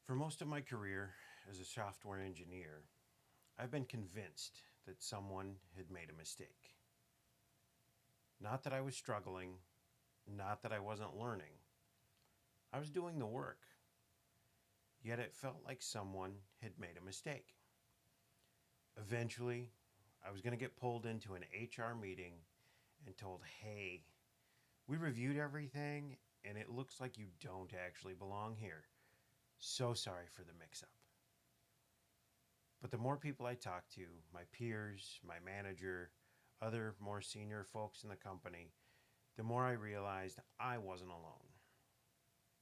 For most of my career as a software engineer, I've been convinced that someone had made a mistake. Not that I was struggling, not that I wasn't learning. I was doing the work, yet it felt like someone had made a mistake. Eventually, I was going to get pulled into an HR meeting and told, hey, we reviewed everything and it looks like you don't actually belong here. So sorry for the mix up. But the more people I talked to, my peers, my manager, other more senior folks in the company, the more I realized I wasn't alone.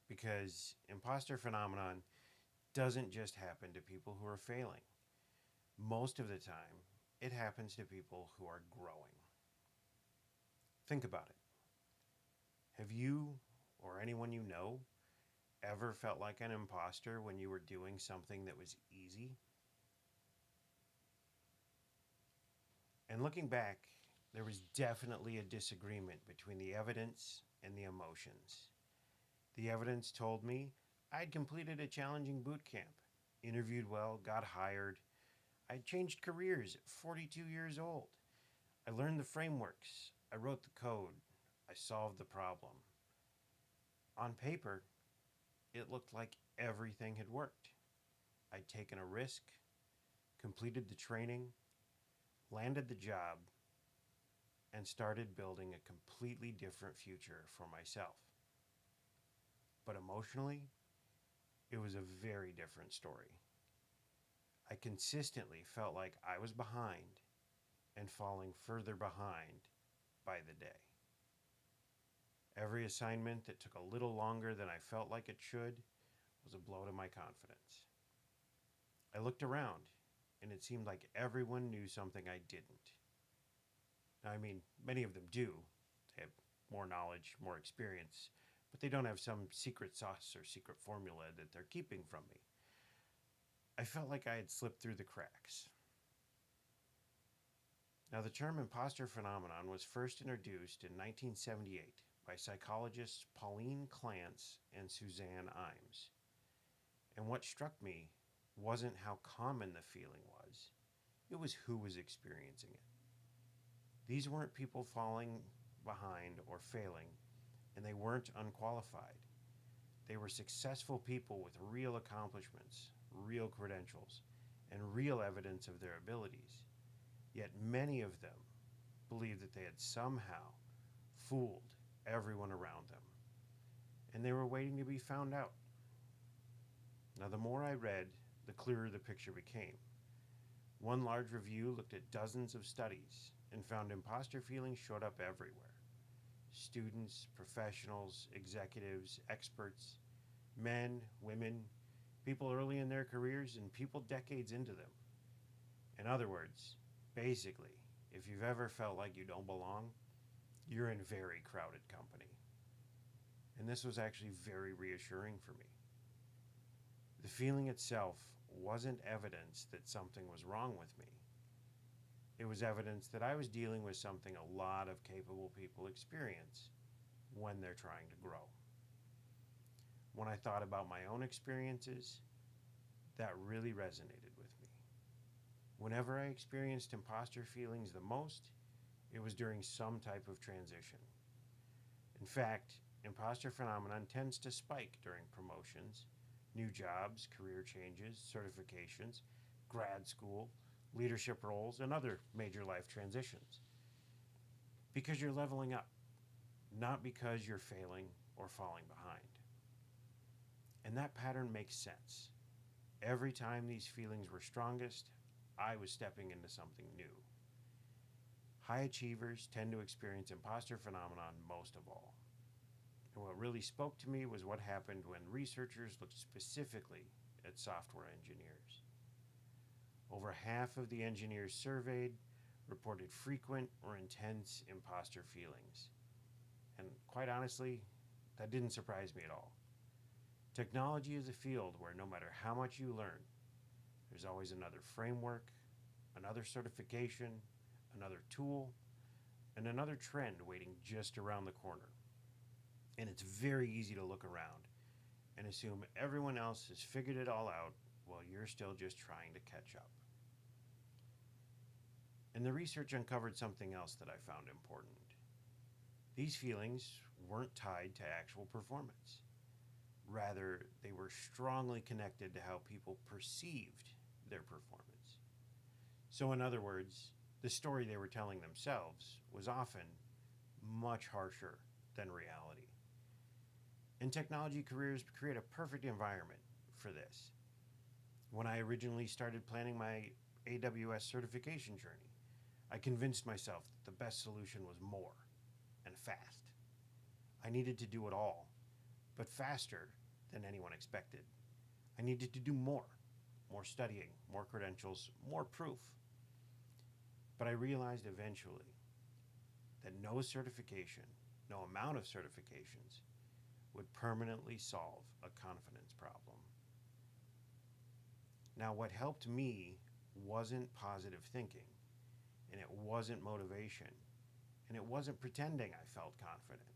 Because imposter phenomenon doesn't just happen to people who are failing. Most of the time, it happens to people who are growing. Think about it. Have you or anyone you know ever felt like an imposter when you were doing something that was easy? And looking back, there was definitely a disagreement between the evidence and the emotions. The evidence told me I'd completed a challenging boot camp, interviewed well, got hired. I'd changed careers at 42 years old. I learned the frameworks. I wrote the code. I solved the problem. On paper, it looked like everything had worked. I'd taken a risk, completed the training, landed the job, and started building a completely different future for myself. But emotionally, it was a very different story. I consistently felt like I was behind and falling further behind by the day. Every assignment that took a little longer than I felt like it should was a blow to my confidence. I looked around, and it seemed like everyone knew something I didn't. Now, I mean, many of them do. They have more knowledge, more experience, but they don't have some secret sauce or secret formula that they're keeping from me. I felt like I had slipped through the cracks. Now, the term imposter phenomenon was first introduced in 1978 by psychologists Pauline Clance and Suzanne Imes. And what struck me wasn't how common the feeling was, it was who was experiencing it. These weren't people falling behind or failing, and they weren't unqualified. They were successful people with real accomplishments, real credentials, and real evidence of their abilities. Yet many of them believed that they had somehow fooled everyone around them, and they were waiting to be found out. Now, the more I read, the clearer the picture became. One large review looked at dozens of studies and found imposter feelings showed up everywhere. Students, professionals, executives, experts, men, women, people early in their careers, and people decades into them. In other words, basically, if you've ever felt like you don't belong, you're in very crowded company. And this was actually very reassuring for me. The feeling itself wasn't evidence that something was wrong with me. It was evidence that I was dealing with something a lot of capable people experience when they're trying to grow. When I thought about my own experiences, that really resonated with me. Whenever I experienced imposter feelings the most, it was during some type of transition. In fact, imposter phenomenon tends to spike during promotions, new jobs, career changes, certifications, grad school, leadership roles, and other major life transitions. Because you're leveling up, not because you're failing or falling behind. And that pattern makes sense. Every time these feelings were strongest, I was stepping into something new. High achievers tend to experience imposter phenomenon most of all. And what really spoke to me was what happened when researchers looked specifically at software engineers. Over half of the engineers surveyed reported frequent or intense imposter feelings. And quite honestly, that didn't surprise me at all. Technology is a field where no matter how much you learn, there's always another framework, another certification, another tool, and another trend waiting just around the corner. And it's very easy to look around and assume everyone else has figured it all out while you're still just trying to catch up. And the research uncovered something else that I found important. These feelings weren't tied to actual performance. Rather, they were strongly connected to how people perceived their performance. So, in other words, the story they were telling themselves was often much harsher than reality. And technology careers create a perfect environment for this. When I originally started planning my AWS certification journey, I convinced myself that the best solution was more and fast. I needed to do it all, but faster than anyone expected. I needed to do more studying, more credentials, more proof. But I realized eventually that no certification, no amount of certifications, would permanently solve a confidence problem. Now, what helped me wasn't positive thinking, and it wasn't motivation, and it wasn't pretending I felt confident.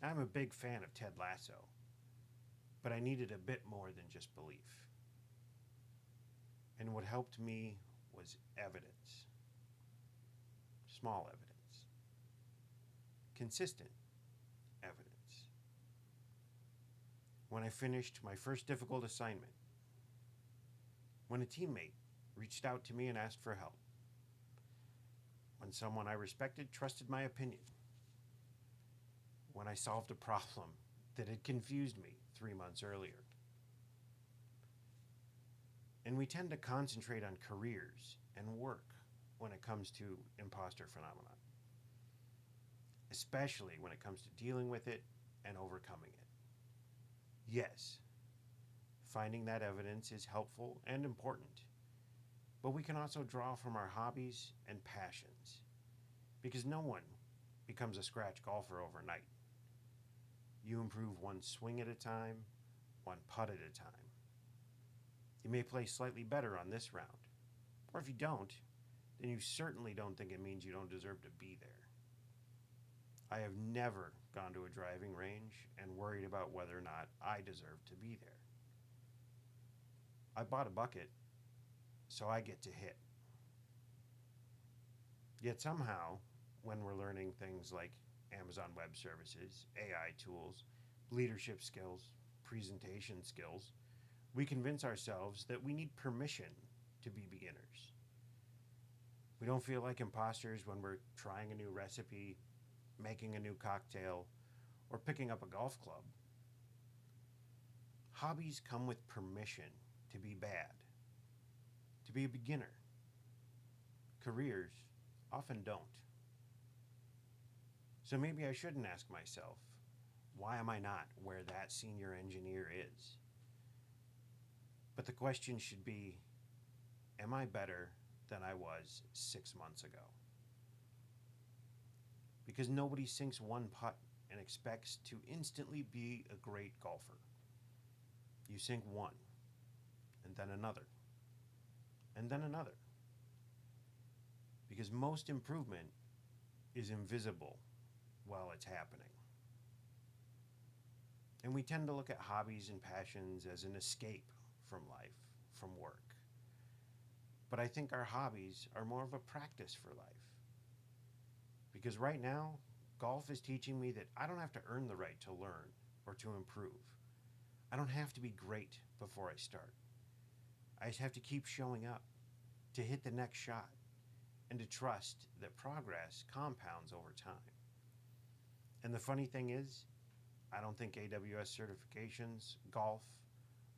I'm a big fan of Ted Lasso, but I needed a bit more than just belief. And what helped me was evidence. Small evidence. Consistent evidence. When I finished my first difficult assignment, when a teammate reached out to me and asked for help, when someone I respected trusted my opinion, when I solved a problem that had confused me 3 months earlier. And we tend to concentrate on careers and work when it comes to imposter phenomenon, especially when it comes to dealing with it and overcoming it. Yes, finding that evidence is helpful and important, but we can also draw from our hobbies and passions, because no one becomes a scratch golfer overnight. You improve one swing at a time, one putt at a time. You may play slightly better on this round, or if you don't, then you certainly don't think it means you don't deserve to be there. I have never gone to a driving range and worried about whether or not I deserve to be there. I bought a bucket, so I get to hit. Yet somehow, when we're learning things like Amazon Web Services, AI tools, leadership skills, presentation skills, we convince ourselves that we need permission to be beginners. We don't feel like imposters when we're trying a new recipe, making a new cocktail, or picking up a golf club. Hobbies come with permission to be bad, to be a beginner. Careers often don't. So maybe I shouldn't ask myself, why am I not where that senior engineer is? But the question should be, am I better than I was 6 months ago? Because nobody sinks one putt and expects to instantly be a great golfer. You sink one, and then another, and then another. Because most improvement is invisible while it's happening. And we tend to look at hobbies and passions as an escape from life, from work. But I think our hobbies are more of a practice for life. Because right now, golf is teaching me that I don't have to earn the right to learn or to improve. I don't have to be great before I start. I just have to keep showing up, to hit the next shot, and to trust that progress compounds over time. And the funny thing is, I don't think AWS certifications, golf,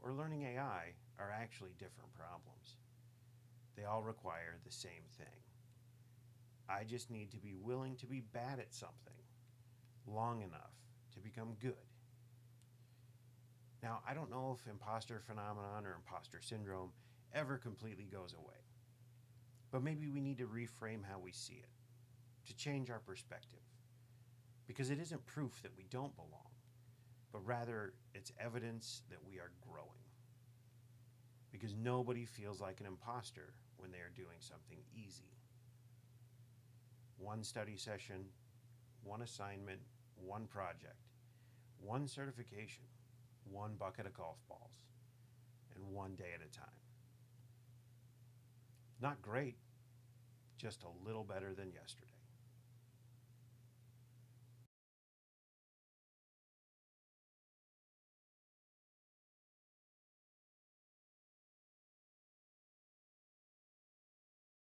or learning AI are actually different problems. They all require the same thing. I just need to be willing to be bad at something long enough to become good. Now, I don't know if imposter phenomenon or imposter syndrome ever completely goes away. But maybe we need to reframe how we see it, to change our perspective. Because it isn't proof that we don't belong, but rather it's evidence that we are growing. Because nobody feels like an imposter when they are doing something easy. One study session, one assignment, one project, one certification, one bucket of golf balls, and one day at a time. Not great, just a little better than yesterday.